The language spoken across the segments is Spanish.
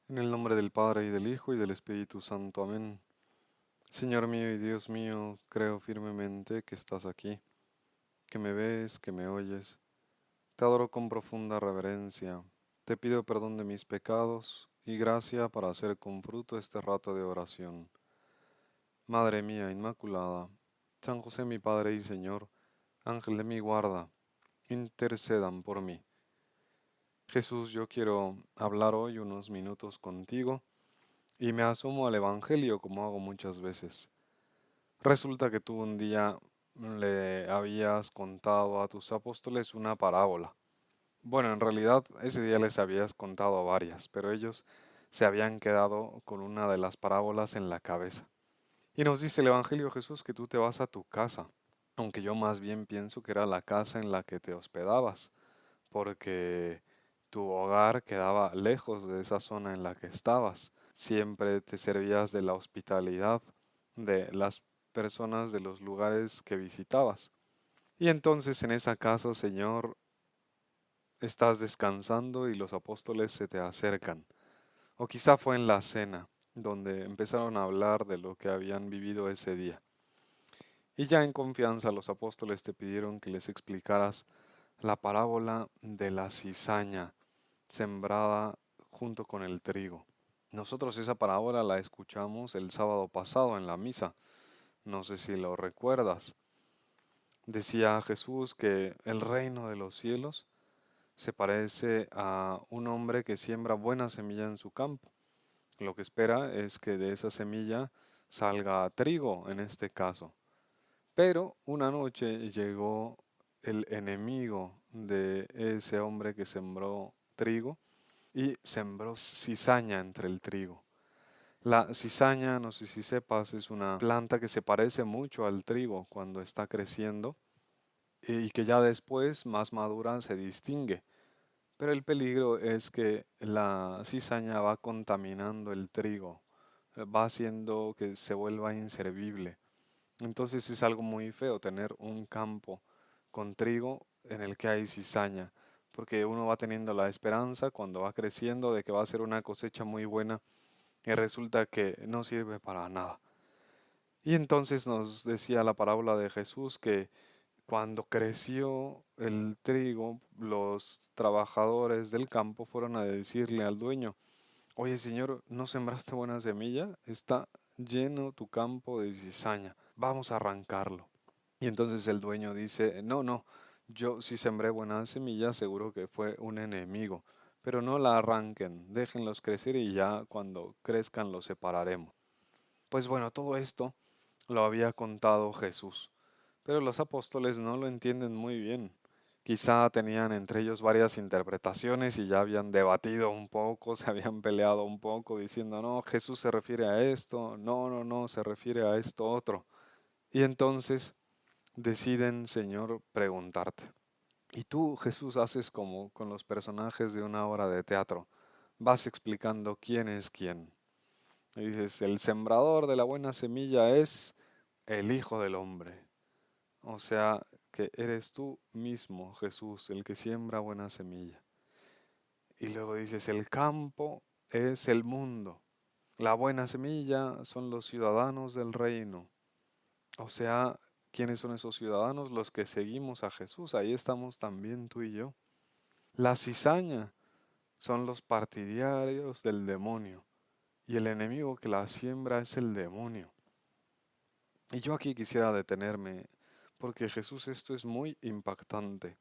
En el nombre del Padre y del Hijo y del Espíritu Santo. Amén. Señor mío y Dios mío, creo firmemente que estás aquí, que me ves, que me oyes. Te adoro con profunda reverencia. Te pido perdón de mis pecados y gracia para hacer con fruto este rato de oración. Madre mía Inmaculada, San José mi Padre y Señor, Ángel de mi guarda, intercedan por mí. Jesús, yo quiero hablar hoy unos minutos contigo y me asomo al Evangelio como hago muchas veces. Resulta que tú un día le habías contado a tus apóstoles una parábola. Bueno, en realidad ese día les habías contado varias, pero ellos se habían quedado con una de las parábolas en la cabeza. Y nos dice el Evangelio Jesús que tú te vas a tu casa, aunque yo más bien pienso que era la casa en la que te hospedabas, porque tu hogar quedaba lejos de esa zona en la que estabas. Siempre te servías de la hospitalidad de las personas de los lugares que visitabas. Y entonces en esa casa, Señor, estás descansando y los apóstoles se te acercan. O quizá fue en la cena, donde empezaron a hablar de lo que habían vivido ese día. Y ya en confianza los apóstoles te pidieron que les explicaras la parábola de la cizaña sembrada junto con el trigo. Nosotros esa parábola la escuchamos el sábado pasado en la misa, no sé si lo recuerdas. Decía Jesús que el reino de los cielos se parece a un hombre que siembra buena semilla en su campo. Lo que espera es que de esa semilla salga trigo en este caso. Pero una noche llegó el enemigo de ese hombre que sembró trigo y sembró cizaña entre el trigo. La cizaña, no sé si sepas, es una planta que se parece mucho al trigo cuando está creciendo y que ya después, más madura, se distingue. Pero el peligro es que la cizaña va contaminando el trigo, va haciendo que se vuelva inservible. Entonces es algo muy feo tener un campo con trigo en el que hay cizaña, porque uno va teniendo la esperanza cuando va creciendo de que va a ser una cosecha muy buena y resulta que no sirve para nada. Y entonces nos decía la parábola de Jesús que cuando creció el trigo, los trabajadores del campo fueron a decirle al dueño: oye señor, ¿no sembraste buena semilla? Está lleno tu campo de cizaña, vamos a arrancarlo. Y entonces el dueño dice: no, no, yo sí sembré buena semilla, seguro que fue un enemigo, pero no la arranquen, déjenlos crecer y ya cuando crezcan los separaremos. Pues bueno, todo esto lo había contado Jesús, pero los apóstoles no lo entienden muy bien. Quizá tenían entre ellos varias interpretaciones y ya habían debatido un poco, se habían peleado un poco diciendo: no, Jesús se refiere a esto, no, no, no, se refiere a esto otro. Y entonces deciden, Señor, preguntarte. Y tú, Jesús, haces como con los personajes de una obra de teatro. Vas explicando quién es quién. Y dices: el sembrador de la buena semilla es el Hijo del Hombre. O sea, que eres tú mismo, Jesús, el que siembra buena semilla. Y luego dices: el campo es el mundo. La buena semilla son los ciudadanos del reino. O sea, ¿quiénes son esos ciudadanos? Los que seguimos a Jesús. Ahí estamos también tú y yo. La cizaña son los partidarios del demonio. Y el enemigo que la siembra es el demonio. Y yo aquí quisiera detenerme, porque Jesús, esto es muy impactante.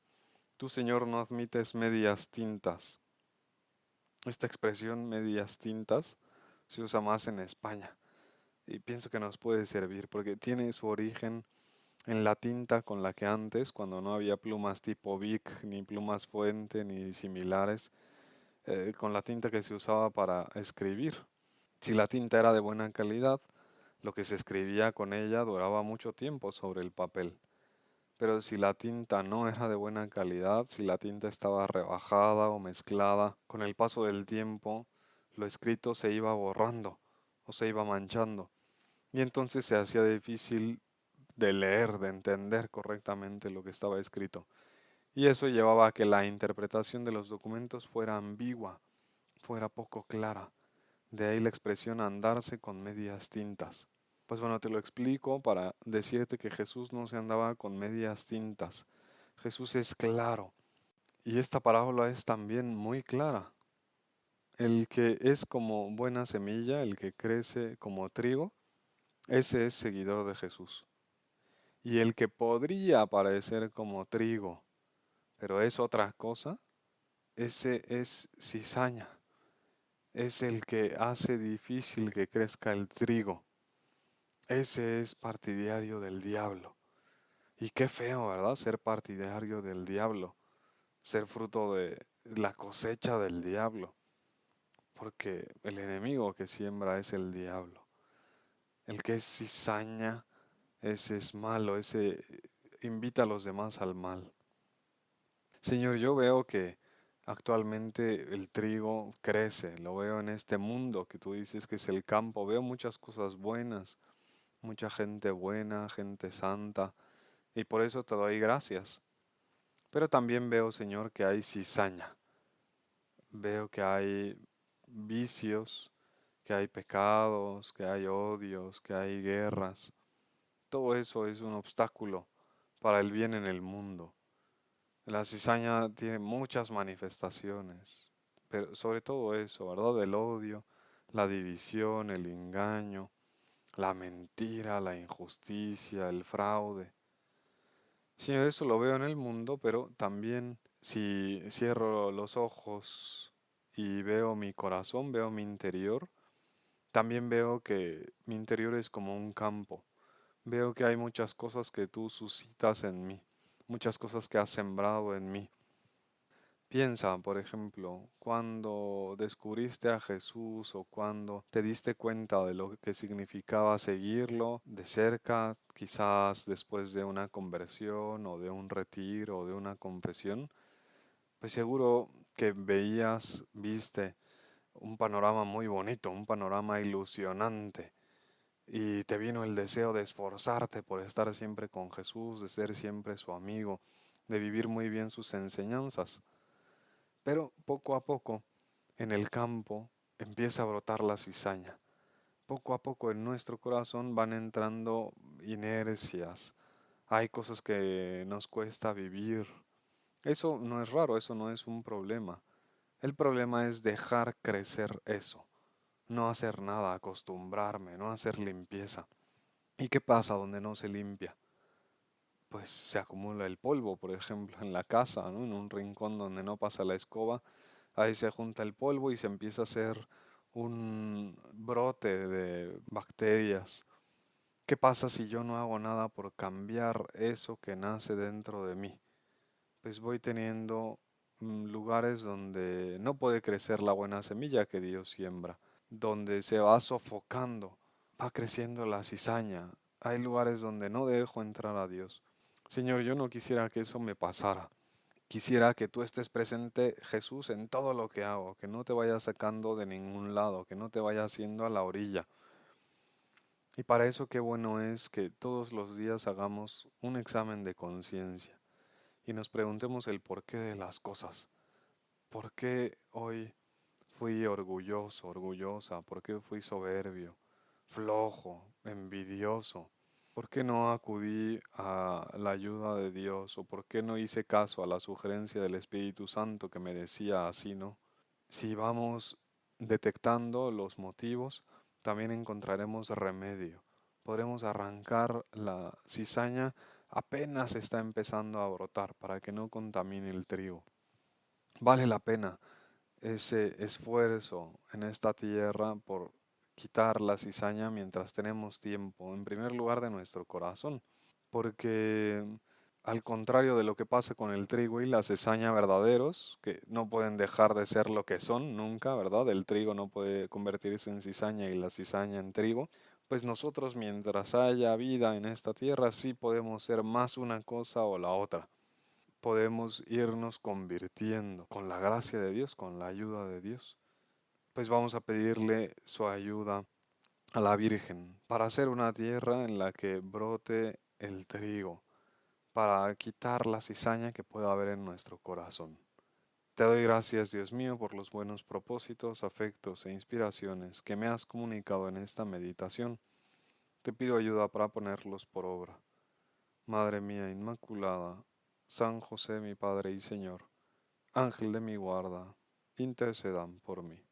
Tú, Señor, no admites medias tintas. Esta expresión medias tintas se usa más en España y pienso que nos puede servir porque tiene su origen en la tinta con la que antes, cuando no había plumas tipo Bic, ni plumas Fuente, ni similares, con la tinta que se usaba para escribir. Si la tinta era de buena calidad, lo que se escribía con ella duraba mucho tiempo sobre el papel. Pero si la tinta no era de buena calidad, si la tinta estaba rebajada o mezclada, con el paso del tiempo, lo escrito se iba borrando o se iba manchando. Y entonces se hacía difícil de leer, de entender correctamente lo que estaba escrito. Y eso llevaba a que la interpretación de los documentos fuera ambigua, fuera poco clara. De ahí la expresión andarse con medias tintas. Pues bueno, te lo explico para decirte que Jesús no se andaba con medias tintas. Jesús es claro. Y esta parábola es también muy clara. El que es como buena semilla, el que crece como trigo, ese es seguidor de Jesús. Y el que podría parecer como trigo, pero es otra cosa, ese es cizaña. Es el que hace difícil que crezca el trigo. Ese es partidario del diablo. Y qué feo, ¿verdad? Ser partidario del diablo, ser fruto de la cosecha del diablo, porque el enemigo que siembra es el diablo. El que es cizaña, ese es malo, ese invita a los demás al mal. Señor, yo veo que actualmente el trigo crece, lo veo en este mundo que tú dices que es el campo, veo muchas cosas buenas, mucha gente buena, gente santa, y por eso te doy gracias. Pero también veo, Señor, que hay cizaña, veo que hay vicios, que hay pecados, que hay odios, que hay guerras. Todo eso es un obstáculo para el bien en el mundo. La cizaña tiene muchas manifestaciones, pero sobre todo eso, ¿verdad? El odio, la división, el engaño, la mentira, la injusticia, el fraude. Señor, eso lo veo en el mundo, pero también si cierro los ojos y veo mi corazón, veo mi interior, también veo que mi interior es como un campo. Veo que hay muchas cosas que tú suscitas en mí, muchas cosas que has sembrado en mí. Piensa, por ejemplo, cuando descubriste a Jesús o cuando te diste cuenta de lo que significaba seguirlo de cerca, quizás después de una conversión o de un retiro o de una confesión, pues seguro que viste un panorama muy bonito, un panorama ilusionante y te vino el deseo de esforzarte por estar siempre con Jesús, de ser siempre su amigo, de vivir muy bien sus enseñanzas. Pero poco a poco en el campo empieza a brotar la cizaña. Poco a poco en nuestro corazón van entrando inercias. Hay cosas que nos cuesta vivir. Eso no es raro, eso no es un problema. El problema es dejar crecer eso, no hacer nada, acostumbrarme, no hacer limpieza. ¿Y qué pasa donde no se limpia? Pues se acumula el polvo, por ejemplo, en la casa, ¿no? En un rincón donde no pasa la escoba, ahí se junta el polvo y se empieza a hacer un brote de bacterias. ¿Qué pasa si yo no hago nada por cambiar eso que nace dentro de mí? Pues voy teniendo lugares donde no puede crecer la buena semilla que Dios siembra, donde se va sofocando, va creciendo la cizaña. Hay lugares donde no dejo entrar a Dios. Señor, yo no quisiera que eso me pasara. Quisiera que tú estés presente, Jesús, en todo lo que hago, que no te vayas sacando de ningún lado, que no te vayas haciendo a la orilla. Y para eso qué bueno es que todos los días hagamos un examen de conciencia y nos preguntemos el porqué de las cosas. ¿Por qué hoy fui orgulloso, orgullosa? ¿Por qué fui soberbio, flojo, envidioso? ¿Por qué no acudí a la ayuda de Dios? ¿O por qué no hice caso a la sugerencia del Espíritu Santo que me decía así, no? Si vamos detectando los motivos, también encontraremos remedio. Podremos arrancar la cizaña apenas está empezando a brotar para que no contamine el trigo. Vale la pena ese esfuerzo en esta tierra por quitar la cizaña mientras tenemos tiempo, en primer lugar de nuestro corazón, porque al contrario de lo que pasa con el trigo y la cizaña verdaderos, que no pueden dejar de ser lo que son nunca, ¿verdad? El trigo no puede convertirse en cizaña y la cizaña en trigo, pues nosotros mientras haya vida en esta tierra sí podemos ser más una cosa o la otra. Podemos irnos convirtiendo con la gracia de Dios, con la ayuda de Dios. Pues vamos a pedirle su ayuda a la Virgen para hacer una tierra en la que brote el trigo, para quitar la cizaña que pueda haber en nuestro corazón. Te doy gracias, Dios mío, por los buenos propósitos, afectos e inspiraciones que me has comunicado en esta meditación. Te pido ayuda para ponerlos por obra. Madre mía Inmaculada, San José mi Padre y Señor, Ángel de mi guarda, intercedan por mí.